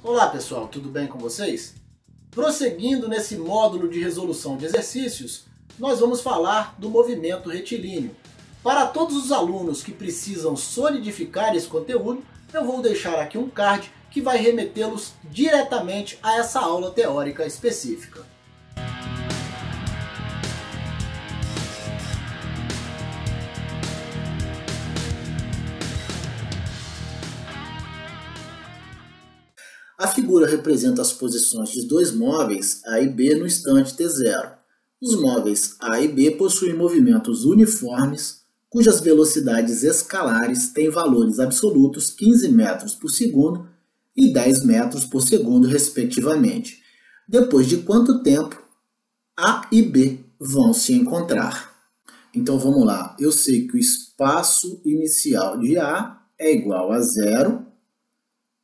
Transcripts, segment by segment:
Olá pessoal, tudo bem com vocês? Prosseguindo nesse módulo de resolução de exercícios, nós vamos falar do movimento retilíneo. Para todos os alunos que precisam solidificar esse conteúdo, eu vou deixar aqui um card que vai remetê-los diretamente a essa aula teórica específica. A figura representa as posições de dois móveis A e B no instante t0. Os móveis A e B possuem movimentos uniformes, cujas velocidades escalares têm valores absolutos 15 metros por segundo e 10 metros por segundo, respectivamente. Depois de quanto tempo A e B vão se encontrar? Então vamos lá, eu sei que o espaço inicial de A é igual a 0,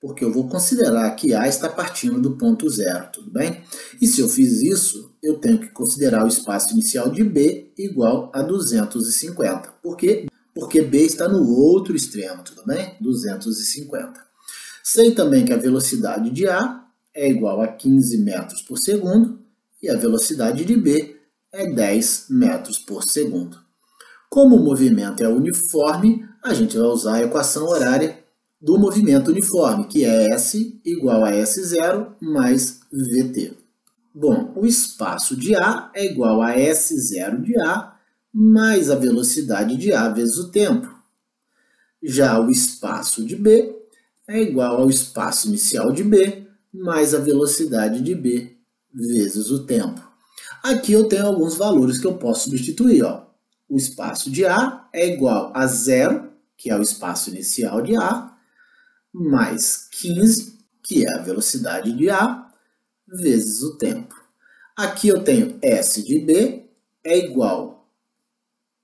porque eu vou considerar que A está partindo do ponto 0, tudo bem? E se eu fiz isso, eu tenho que considerar o espaço inicial de B igual a 250. Por quê? Porque B está no outro extremo, tudo bem? 250. Sei também que a velocidade de A é igual a 15 metros por segundo e a velocidade de B é 10 metros por segundo. Como o movimento é uniforme, a gente vai usar a equação horária do movimento uniforme, que é S igual a S0 mais VT. Bom, o espaço de A é igual a S0 de A mais a velocidade de A vezes o tempo. Já o espaço de B é igual ao espaço inicial de B mais a velocidade de B vezes o tempo. Aqui eu tenho alguns valores que eu posso substituir. Ó. O espaço de A é igual a 0, que é o espaço inicial de A, mais 15, que é a velocidade de A, vezes o tempo. Aqui eu tenho S de B é igual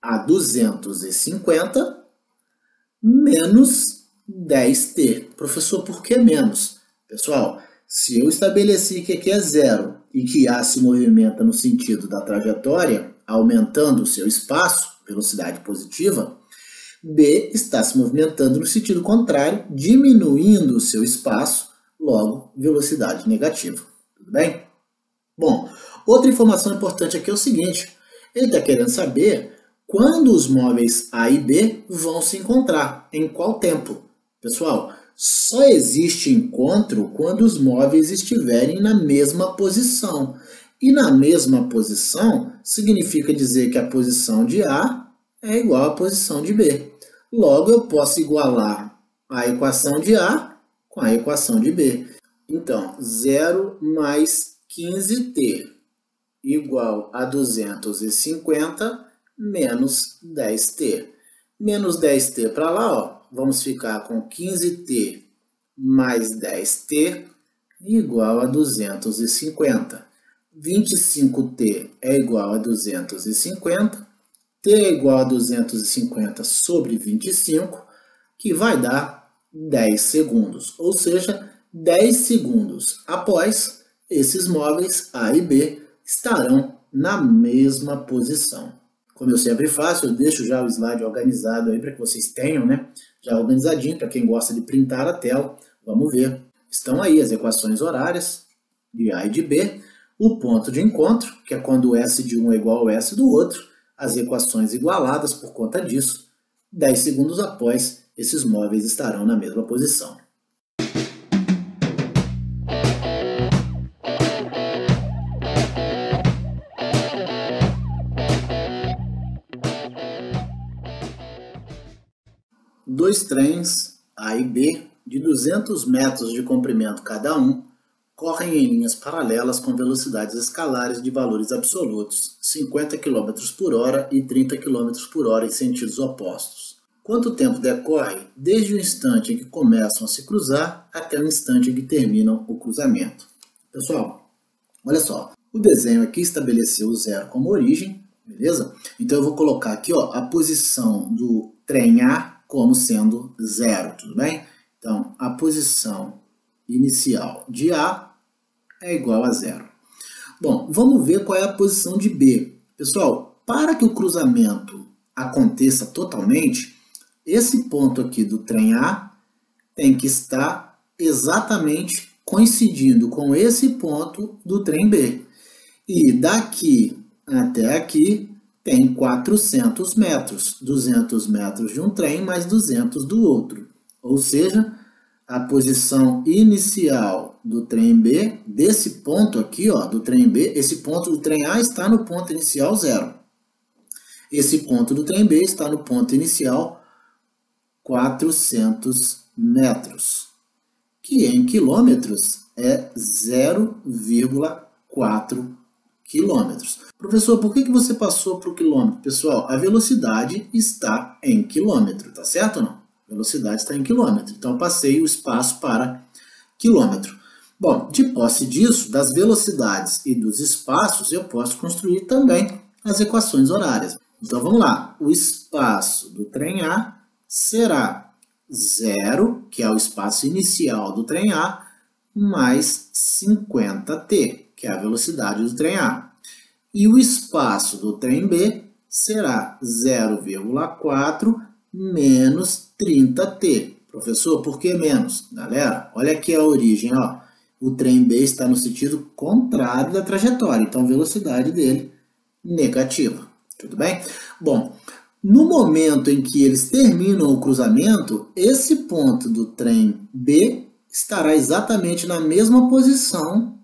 a 250 menos 10t. Professor, por que menos? Pessoal, se eu estabeleci que aqui é 0 e que A se movimenta no sentido da trajetória, aumentando o seu espaço, velocidade positiva, B está se movimentando no sentido contrário, diminuindo o seu espaço, logo, velocidade negativa. Tudo bem? Bom, outra informação importante aqui é o seguinte, ele está querendo saber quando os móveis A e B vão se encontrar, em qual tempo. Pessoal, só existe encontro quando os móveis estiverem na mesma posição. E na mesma posição significa dizer que a posição de A é igual à posição de B. Logo, eu posso igualar a equação de A com a equação de B. Então, 0 mais 15t igual a 250 menos 10t. Menos 10t para lá, ó, vamos ficar com 15t mais 10t igual a 250. 25t é igual a 250. T é igual a 250 sobre 25, que vai dar 10 segundos. Ou seja, 10 segundos após, esses móveis A e B estarão na mesma posição. Como eu sempre faço, eu deixo já o slide organizado aí para que vocês tenham, né? Já organizadinho, para quem gosta de printar a tela. Vamos ver. Estão aí as equações horárias de A e de B, o ponto de encontro, que é quando o S de um é igual ao S do outro, as equações igualadas por conta disso. 10 segundos após, esses móveis estarão na mesma posição. Dois trens, A e B, de 200 metros de comprimento cada um, correm em linhas paralelas com velocidades escalares de valores absolutos, 50 km por hora e 30 km por hora em sentidos opostos. Quanto tempo decorre desde o instante em que começam a se cruzar até o instante em que terminam o cruzamento? Pessoal, olha só, o desenho aqui estabeleceu o 0 como origem, beleza? Então eu vou colocar aqui ó, a posição do trem A como sendo 0, tudo bem? Então, a posição inicial de A é igual a 0. Bom, vamos ver qual é a posição de B. Pessoal, para que o cruzamento aconteça totalmente, esse ponto aqui do trem A tem que estar exatamente coincidindo com esse ponto do trem B. E daqui até aqui tem 400 metros, 200 metros de um trem mais 200 do outro. Ou seja, a posição inicial do trem B, desse ponto aqui, ó, do trem B, esse ponto do trem A está no ponto inicial 0. Esse ponto do trem B está no ponto inicial 400 metros, que em quilômetros é 0,4 quilômetros. Professor, por que você passou para o quilômetro? Pessoal, a velocidade está em quilômetro, tá certo ou não? A velocidade está em quilômetro, então eu passei o espaço para quilômetro. Bom, de posse disso, das velocidades e dos espaços, eu posso construir também as equações horárias. Então vamos lá, o espaço do trem A será 0, que é o espaço inicial do trem A, mais 50t, que é a velocidade do trem A. E o espaço do trem B será 0,4 menos 30t. Professor, por que menos? Galera, olha aqui a origem, ó. O trem B está no sentido contrário da trajetória, então a velocidade dele negativa. Tudo bem? Bom, no momento em que eles terminam o cruzamento, esse ponto do trem B estará exatamente na mesma posição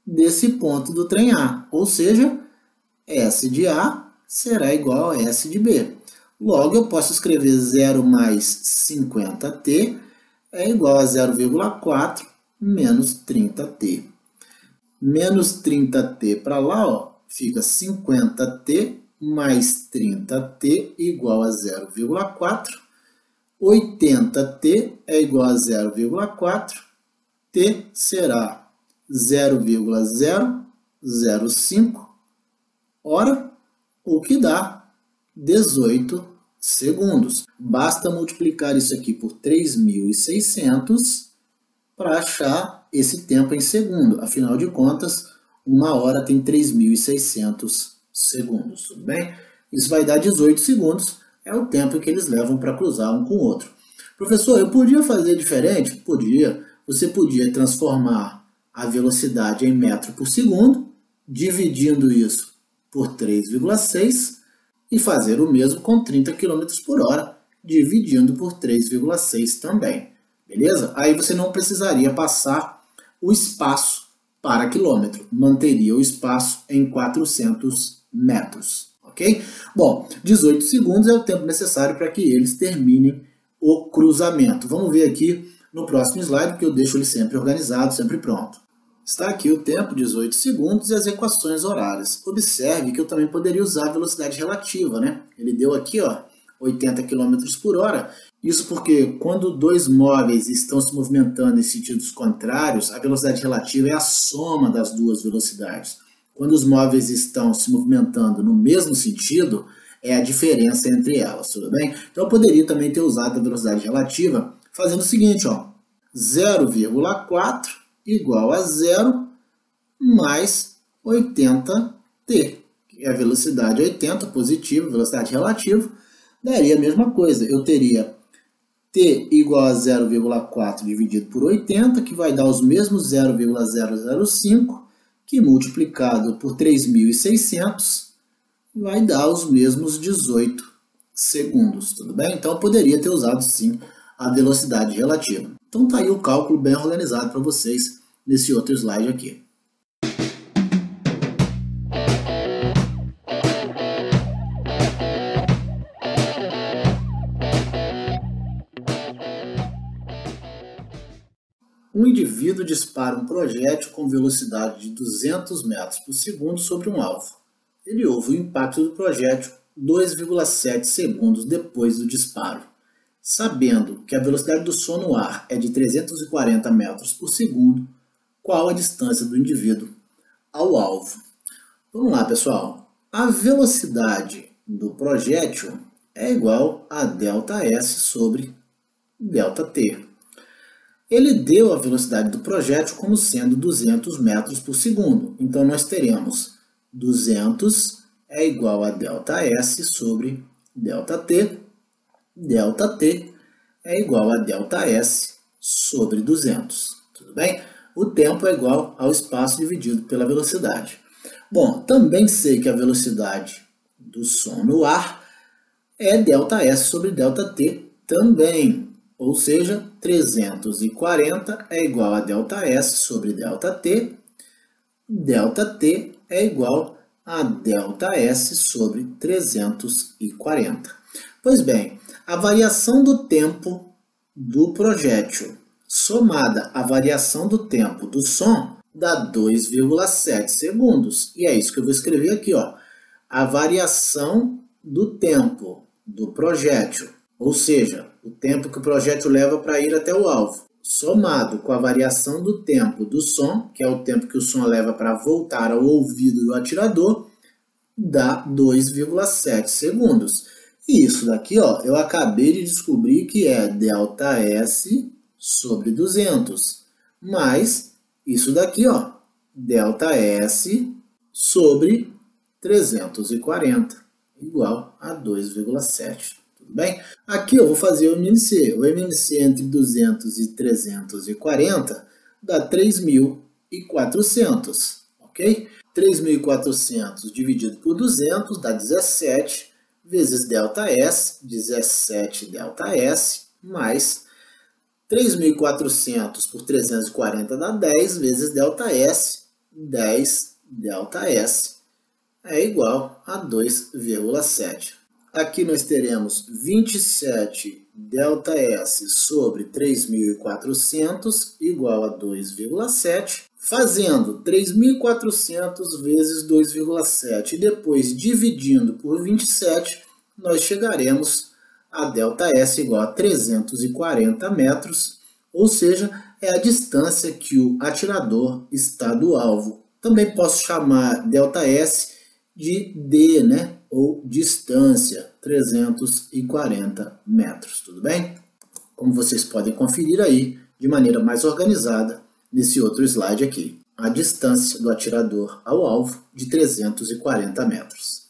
desse ponto do trem A, ou seja, S de A será igual a S de B. Logo, eu posso escrever 0 mais 50t é igual a 0,4 menos 30t. Menos 30t para lá, ó, fica 50t mais 30t igual a 0,4. 80t é igual a 0,4. T será 0,005 hora, o que dá 18 segundos. Basta multiplicar isso aqui por 3.600 para achar esse tempo em segundo. Afinal de contas, uma hora tem 3.600 segundos, tudo bem? Isso vai dar 18 segundos, é o tempo que eles levam para cruzar um com o outro. Professor, eu podia fazer diferente? Podia. Você podia transformar a velocidade em metro por segundo, dividindo isso por 3,6 e fazer o mesmo com 30 km por hora, dividindo por 3,6 também. Beleza? Aí você não precisaria passar o espaço para quilômetro, manteria o espaço em 400 metros, ok? Bom, 18 segundos é o tempo necessário para que eles terminem o cruzamento. Vamos ver aqui no próximo slide, que eu deixo ele sempre organizado, sempre pronto. Está aqui o tempo, 18 segundos, e as equações horárias. Observe que eu também poderia usar a velocidade relativa, né? Ele deu aqui, ó, 80 km por hora. Isso porque quando dois móveis estão se movimentando em sentidos contrários, a velocidade relativa é a soma das duas velocidades. Quando os móveis estão se movimentando no mesmo sentido, é a diferença entre elas, tudo bem? Então eu poderia também ter usado a velocidade relativa fazendo o seguinte, ó, 0,4 igual a 0 mais 80t, que é a velocidade 80 positiva, velocidade relativa, daria a mesma coisa. Eu teria t igual a 0,4 dividido por 80, que vai dar os mesmos 0,005, que multiplicado por 3.600 vai dar os mesmos 18 segundos, tudo bem? Então eu poderia ter usado sim a velocidade relativa. Então tá aí o cálculo bem organizado para vocês nesse outro slide aqui. Um indivíduo dispara um projétil com velocidade de 200 metros por segundo sobre um alvo. Ele ouve o impacto do projétil 2,7 segundos depois do disparo. Sabendo que a velocidade do som no ar é de 340 metros por segundo, qual a distância do indivíduo ao alvo? Vamos lá, pessoal. A velocidade do projétil é igual a ΔS sobre ΔT. Ele deu a velocidade do projétil como sendo 200 metros por segundo. Então, nós teremos 200 é igual a ΔS sobre ΔT. ΔT é igual a ΔS sobre 200. Tudo bem? o tempo é igual ao espaço dividido pela velocidade. Bom, também sei que a velocidade do som no ar é ΔS sobre ΔT também, ou seja, 340 é igual a ΔS sobre ΔT, ΔT é igual a ΔS sobre 340. Pois bem, a variação do tempo do projétil somada à variação do tempo do som dá 2,7 segundos. E é isso que eu vou escrever aqui, ó. A variação do tempo do projétil, ou seja, o tempo que o projétil leva para ir até o alvo, somado com a variação do tempo do som, que é o tempo que o som leva para voltar ao ouvido do atirador, dá 2,7 segundos. E isso daqui, ó, eu acabei de descobrir que é ΔS sobre 200, mais isso daqui, ó, ΔS sobre 340, igual a 2,7. Tudo bem? Aqui eu vou fazer o MMC. O MMC entre 200 e 340 dá 3.400, ok? 3.400 dividido por 200 dá 17, vezes ΔS, 17 ΔS, mais 3.400 por 340 dá 10, vezes ΔS, 10 ΔS, é igual a 2,7. Aqui nós teremos 27 ΔS sobre 3.400 igual a 2,7, fazendo 3.400 vezes 2,7 e depois dividindo por 27, nós chegaremos a ΔS igual a 340 metros, ou seja, é a distância que o atirador está do alvo. Também posso chamar ΔS de D, né? Ou distância, 340 metros, tudo bem? Como vocês podem conferir aí, de maneira mais organizada, nesse outro slide aqui, a distância do atirador ao alvo de 340 metros.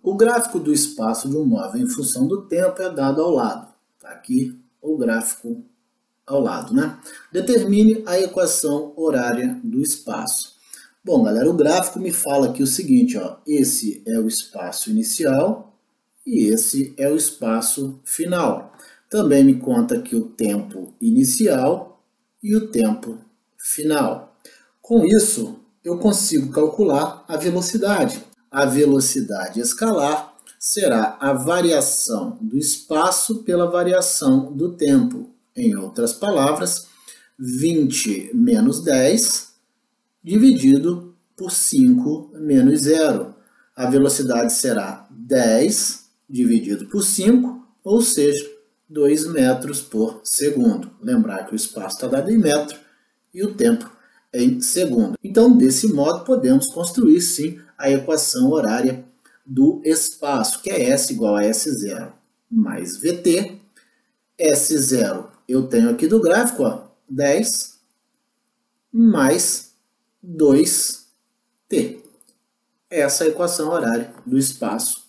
O gráfico do espaço de um móvel em função do tempo é dado ao lado. Está aqui o gráfico ao lado, né? Determine a equação horária do espaço. Bom, galera, o gráfico me fala aqui o seguinte, ó. Esse é o espaço inicial e esse é o espaço final. Também me conta aqui o tempo inicial e o tempo final. Com isso, eu consigo calcular a velocidade. A velocidade escalar será a variação do espaço pela variação do tempo. Em outras palavras, 20 menos 10 dividido por 5 menos 0. A velocidade será 10 dividido por 5, ou seja, 2 metros por segundo. Lembrar que o espaço está dado em metro e o tempo em segundo. Então, desse modo, podemos construir, sim, a equação horária do espaço, que é S igual a S0 mais VT. S0 eu tenho aqui do gráfico, ó, 10 mais 2T. Essa é a equação horária do espaço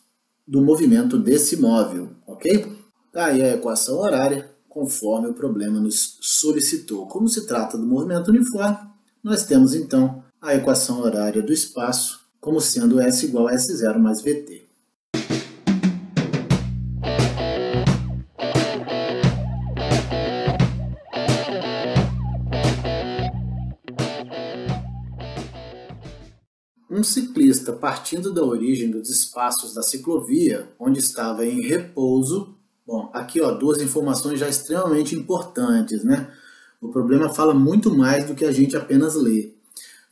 do movimento desse móvel, ok? Tá aí a equação horária, conforme o problema nos solicitou. Como se trata do movimento uniforme, nós temos então a equação horária do espaço como sendo S igual a S0 mais VT. Um ciclista partindo da origem dos espaços da ciclovia, onde estava em repouso. Bom, aqui ó, duas informações já extremamente importantes, né? O problema fala muito mais do que a gente apenas lê.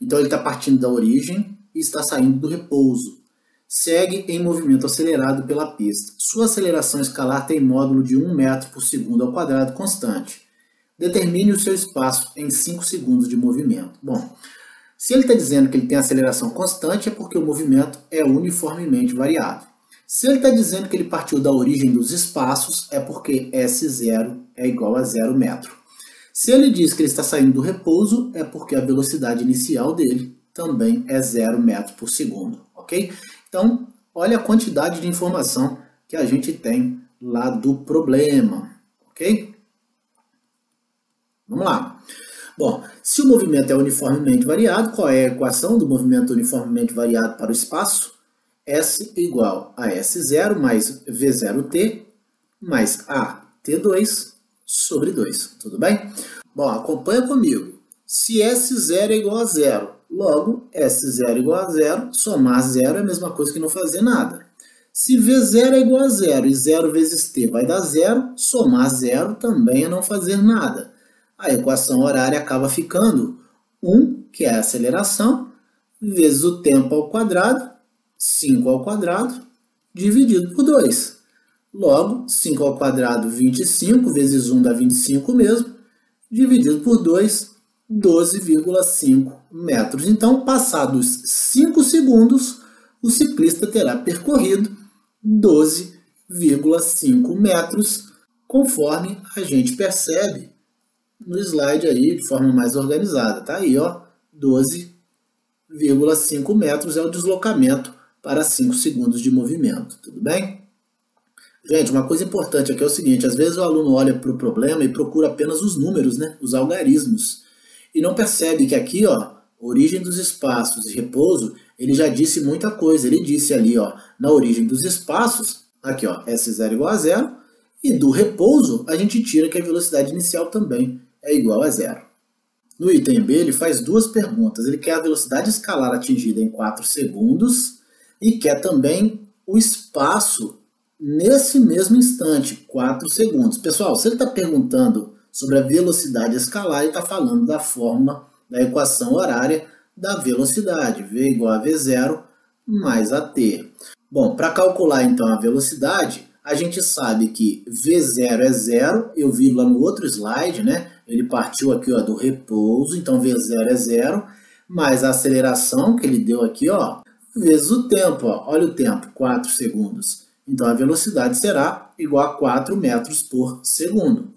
Então ele está partindo da origem e está saindo do repouso. Segue em movimento acelerado pela pista. Sua aceleração escalar tem módulo de 1 metro por segundo ao quadrado constante. Determine o seu espaço em 5 segundos de movimento. Bom, se ele está dizendo que ele tem aceleração constante, é porque o movimento é uniformemente variável. Se ele está dizendo que ele partiu da origem dos espaços, é porque S0 é igual a 0 metro. Se ele diz que ele está saindo do repouso, é porque a velocidade inicial dele também é 0 metros por segundo, ok? Então, olha a quantidade de informação que a gente tem lá do problema, ok? Vamos lá. Bom, se o movimento é uniformemente variado, qual é a equação do movimento uniformemente variado para o espaço? S igual a S0 mais V0t mais AT2 sobre 2, tudo bem? Bom, acompanha comigo. Se S0 é igual a 0, logo S0 igual a 0, somar 0 é a mesma coisa que não fazer nada. Se V0 é igual a 0 e 0 vezes t vai dar 0, somar 0 também é não fazer nada. A equação horária acaba ficando 1, que é a aceleração, vezes o tempo ao quadrado, 5 ao quadrado, dividido por 2. Logo, 5 ao quadrado, 25, vezes 1 dá 25 mesmo, dividido por 2, 12,5 metros. Então, passados 5 segundos, o ciclista terá percorrido 12,5 metros, conforme a gente percebe no slide aí de forma mais organizada. Tá aí, ó, 12,5 metros é o deslocamento para 5 segundos de movimento, tudo bem? Gente, uma coisa importante aqui é o seguinte, às vezes o aluno olha para o problema e procura apenas os números, né, os algarismos, e não percebe que aqui, ó, origem dos espaços e repouso, ele já disse muita coisa. Ele disse ali, ó, na origem dos espaços, aqui, ó, S0 igual a 0, e do repouso a gente tira que a velocidade inicial também é igual a 0. No item B, ele faz duas perguntas. Ele quer a velocidade escalar atingida em 4 segundos e quer também o espaço nesse mesmo instante, 4 segundos. Pessoal, se ele está perguntando sobre a velocidade escalar, ele está falando da fórmula da equação horária da velocidade, V igual a V0 mais AT. Bom, para calcular então a velocidade, a gente sabe que V0 é 0, eu vi lá no outro slide, né? Ele partiu aqui, ó, do repouso, então V0 é 0, mais a aceleração que ele deu aqui, ó, vezes o tempo, ó, olha o tempo, 4 segundos. Então a velocidade será igual a 4 metros por segundo.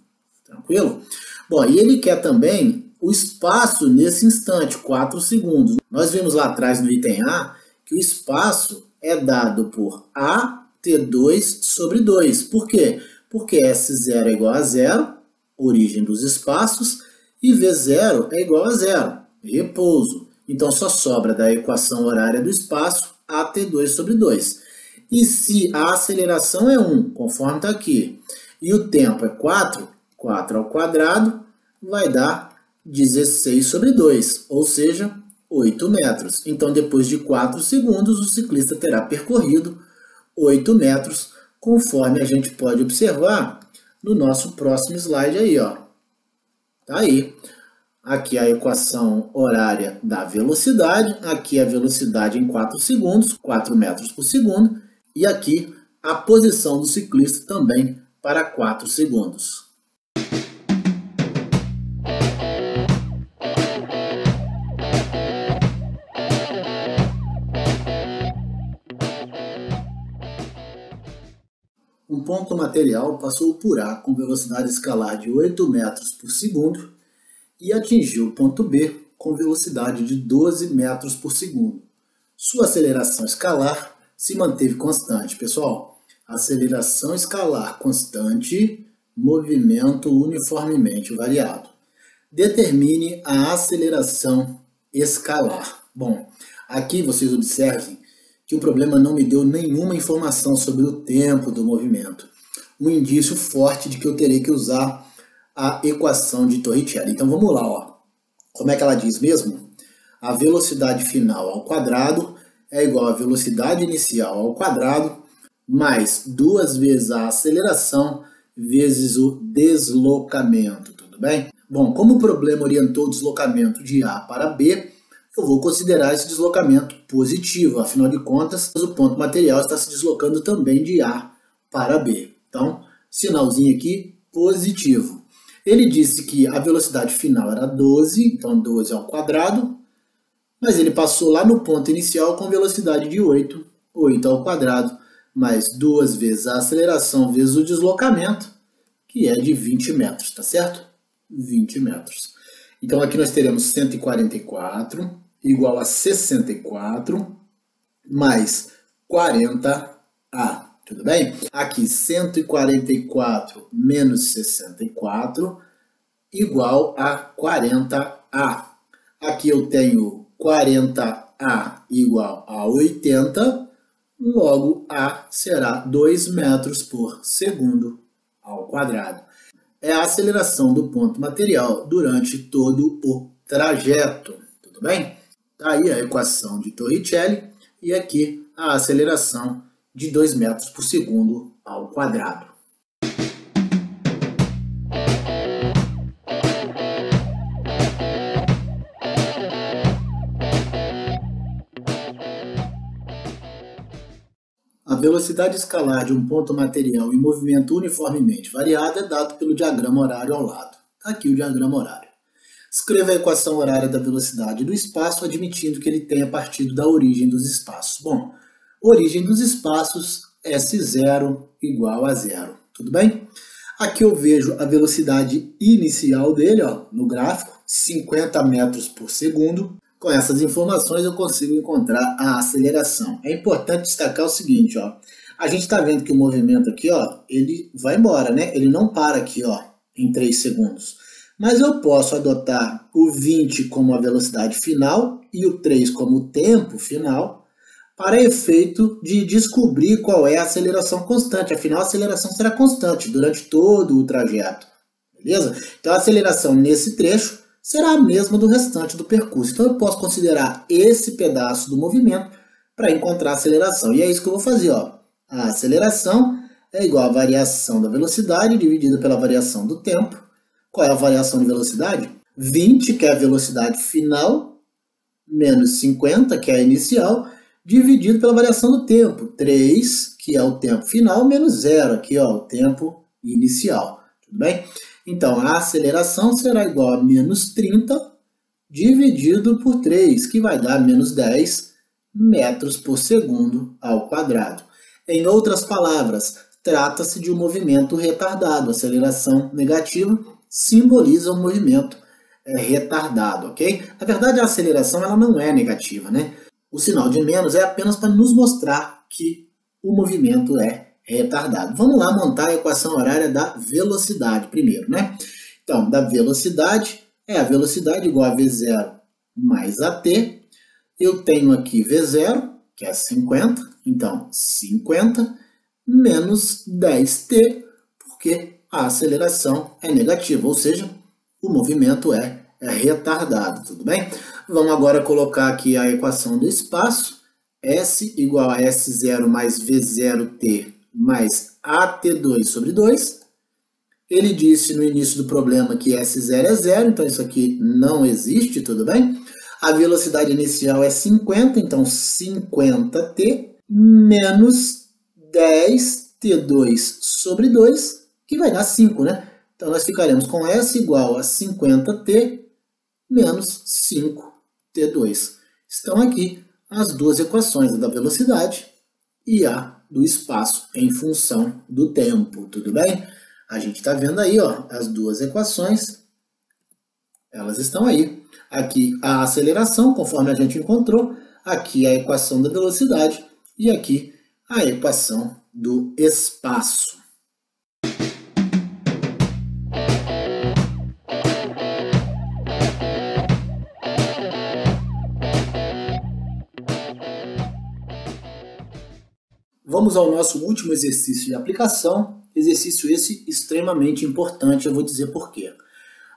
Tranquilo? Bom, e ele quer também o espaço nesse instante, 4 segundos. Nós vimos lá atrás no item A que o espaço é dado por AT2 sobre 2. Por quê? Porque S0 é igual a 0, origem dos espaços, e V0 é igual a 0, repouso. Então só sobra da equação horária do espaço AT2 sobre 2. E se a aceleração é 1, conforme está aqui, e o tempo é 4, 4 ao quadrado vai dar 16 sobre 2, ou seja, 8 metros. Então, depois de 4 segundos, o ciclista terá percorrido 8 metros, conforme a gente pode observar no nosso próximo slide aí, ó. Tá aí. Aqui a equação horária da velocidade, aqui a velocidade em 4 segundos, 4 metros por segundo, e aqui a posição do ciclista também para 4 segundos. Um ponto material passou por A com velocidade escalar de 8 metros por segundo e atingiu o ponto B com velocidade de 12 metros por segundo. Sua aceleração escalar se manteve constante. Pessoal, aceleração escalar constante, movimento uniformemente variado. Determine a aceleração escalar. Bom, aqui vocês observem que o problema não me deu nenhuma informação sobre o tempo do movimento. Um indício forte de que eu terei que usar a equação de Torricelli. Então vamos lá, ó. Como é que ela diz mesmo? A velocidade final ao quadrado é igual à velocidade inicial ao quadrado mais 2 vezes a aceleração vezes o deslocamento, tudo bem? Bom, como o problema orientou o deslocamento de A para B, eu vou considerar esse deslocamento positivo. Afinal de contas, o ponto material está se deslocando também de A para B. Então, sinalzinho aqui, positivo. Ele disse que a velocidade final era 12, então 12 ao quadrado, mas ele passou lá no ponto inicial com velocidade de 8, 8 ao quadrado, mais 2 vezes a aceleração vezes o deslocamento, que é de 20 metros, tá certo? 20 metros. Então aqui nós teremos 144, igual a 64 mais 40A. Tudo bem? Aqui 144 menos 64 igual a 40A. Aqui eu tenho 40A igual a 80, logo A será 2 metros por segundo ao quadrado. É a aceleração do ponto material durante todo o trajeto. Tudo bem? Tá aí a equação de Torricelli e aqui a aceleração de 2 metros por segundo ao quadrado. A velocidade escalar de um ponto material em movimento uniformemente variado é dado pelo diagrama horário ao lado. Aqui o diagrama horário. Escreva a equação horária da velocidade do espaço, admitindo que ele tenha partido da origem dos espaços. Bom, origem dos espaços, S0 igual a 0. Tudo bem? Aqui eu vejo a velocidade inicial dele, no gráfico, 50 metros por segundo. Com essas informações eu consigo encontrar a aceleração. É importante destacar o seguinte, a gente está vendo que o movimento aqui, ele vai embora, né? Ele não para aqui, em 3 segundos. Mas eu posso adotar o 20 como a velocidade final e o 3 como o tempo final para efeito de descobrir qual é a aceleração constante. Afinal, a aceleração será constante durante todo o trajeto. Beleza? Então a aceleração nesse trecho será a mesma do restante do percurso. Então eu posso considerar esse pedaço do movimento para encontrar a aceleração. E é isso que eu vou fazer. A aceleração é igual à variação da velocidade dividida pela variação do tempo. Qual é a variação de velocidade? 20, que é a velocidade final, menos 50, que é a inicial, dividido pela variação do tempo. 3, que é o tempo final, menos 0, aqui o tempo inicial. Tudo bem? Então, a aceleração será igual a menos 30 dividido por 3, que vai dar menos 10 metros por segundo ao quadrado. Em outras palavras, trata-se de um movimento retardado. Aceleração negativa simboliza um movimento retardado, ok? Na verdade, a aceleração ela não é negativa, né? O sinal de menos é apenas para nos mostrar que o movimento é retardado. Vamos lá montar a equação horária da velocidade primeiro, né? Então, da velocidade, a velocidade igual a V0 mais AT. Eu tenho aqui V0, que é 50, então 50 menos 10T, porque a aceleração é negativa, ou seja, o movimento é retardado, tudo bem? Vamos agora colocar aqui a equação do espaço, S igual a S0 mais V0T mais AT2 sobre 2. Ele disse no início do problema que S0 é 0, então isso aqui não existe, tudo bem? A velocidade inicial é 50, então 50T menos 10T2 sobre 2, que vai dar 5, né? Então nós ficaremos com S igual a 50T menos 5T2. Estão aqui as duas equações, a da velocidade e a do espaço em função do tempo, tudo bem? A gente está vendo aí, as duas equações, elas estão aí. Aqui a aceleração, conforme a gente encontrou, aqui a equação da velocidade e aqui a equação do espaço. Vamos ao nosso último exercício de aplicação, exercício esse extremamente importante, eu vou dizer por quê.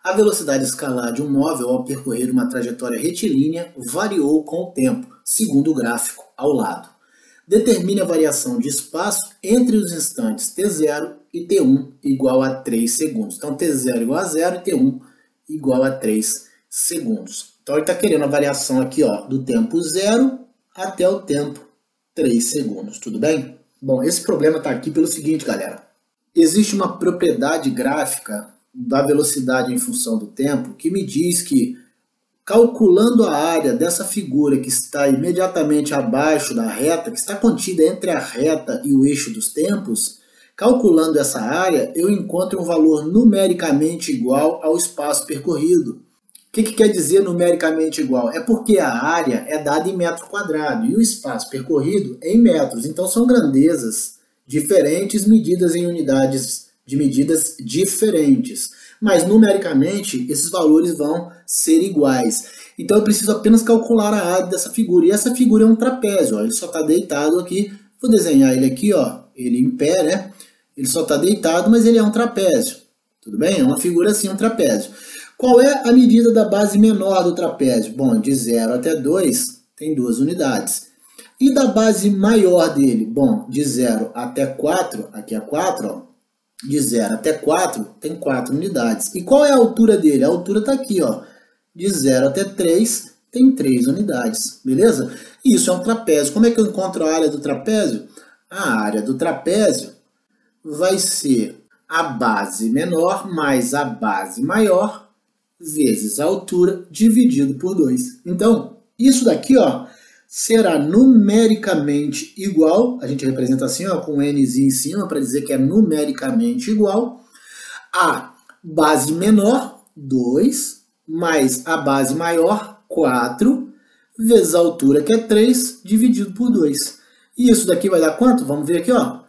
A velocidade escalar de um móvel ao percorrer uma trajetória retilínea variou com o tempo, segundo o gráfico ao lado. Determine a variação de espaço entre os instantes T0 e T1 igual a 3 segundos. Então, T0 igual a 0 e T1 igual a 3 segundos. Então, ele está querendo a variação aqui do tempo 0 até o tempo 3 segundos, tudo bem? Bom, esse problema está aqui pelo seguinte, galera. Existe uma propriedade gráfica da velocidade em função do tempo que me diz que, calculando a área dessa figura que está imediatamente abaixo da reta, que está contida entre a reta e o eixo dos tempos, calculando essa área, eu encontro um valor numericamente igual ao espaço percorrido. O que quer dizer numericamente igual? É porque a área é dada em metro quadrado e o espaço percorrido é em metros. Então são grandezas diferentes medidas em unidades de medidas diferentes. Mas numericamente esses valores vão ser iguais. Então eu preciso apenas calcular a área dessa figura. E essa figura é um trapézio, ó. Ele só está deitado aqui. Vou desenhar ele aqui, ó. Ele em pé, né? Ele só está deitado, mas ele é um trapézio. Tudo bem? É uma figura assim, um trapézio. Qual é a medida da base menor do trapézio? Bom, de 0 até 2 tem 2 unidades. E da base maior dele? Bom, de 0 até 4, aqui é 4, ó. De 0 até 4 tem 4 unidades. E qual é a altura dele? A altura está aqui, ó. De 0 até 3 tem 3 unidades, beleza? Isso é um trapézio. Como é que eu encontro a área do trapézio? A área do trapézio vai ser a base menor mais a base maior vezes a altura dividido por 2. Então, isso daqui, ó, será numericamente igual, a gente representa assim, ó, com um nzinho em cima para dizer que é numericamente igual a base menor, 2, mais a base maior, 4, vezes a altura, que é 3, dividido por 2. E isso daqui vai dar quanto? Vamos ver aqui, ó.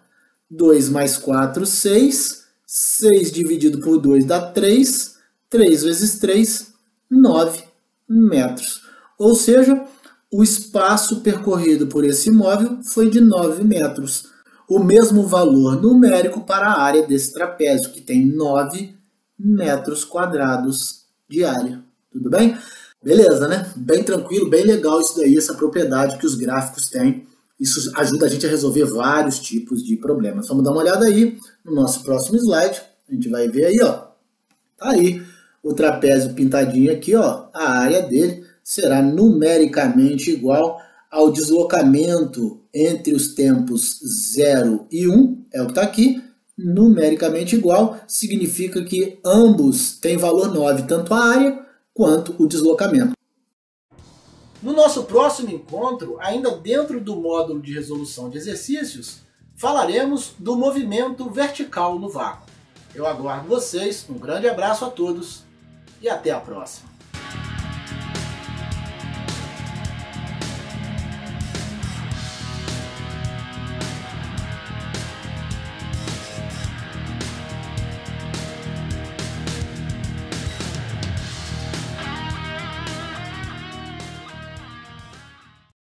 2 mais 4, 6. 6 dividido por 2 dá 3. 3 vezes 3, 9 metros. Ou seja, o espaço percorrido por esse imóvel foi de 9 metros. O mesmo valor numérico para a área desse trapézio, que tem 9 metros quadrados de área. Tudo bem? Beleza, né? Bem tranquilo, bem legal isso daí, essa propriedade que os gráficos têm. Isso ajuda a gente a resolver vários tipos de problemas. Vamos dar uma olhada aí no nosso próximo slide. A gente vai ver aí, ó. Tá aí o trapézio pintadinho aqui, ó. A área dele será numericamente igual ao deslocamento entre os tempos 0 e 1. É o que está aqui. Numericamente igual significa que ambos têm valor 9, tanto a área quanto o deslocamento. No nosso próximo encontro, ainda dentro do módulo de resolução de exercícios, falaremos do movimento vertical no vácuo. Eu aguardo vocês, um grande abraço a todos e até a próxima.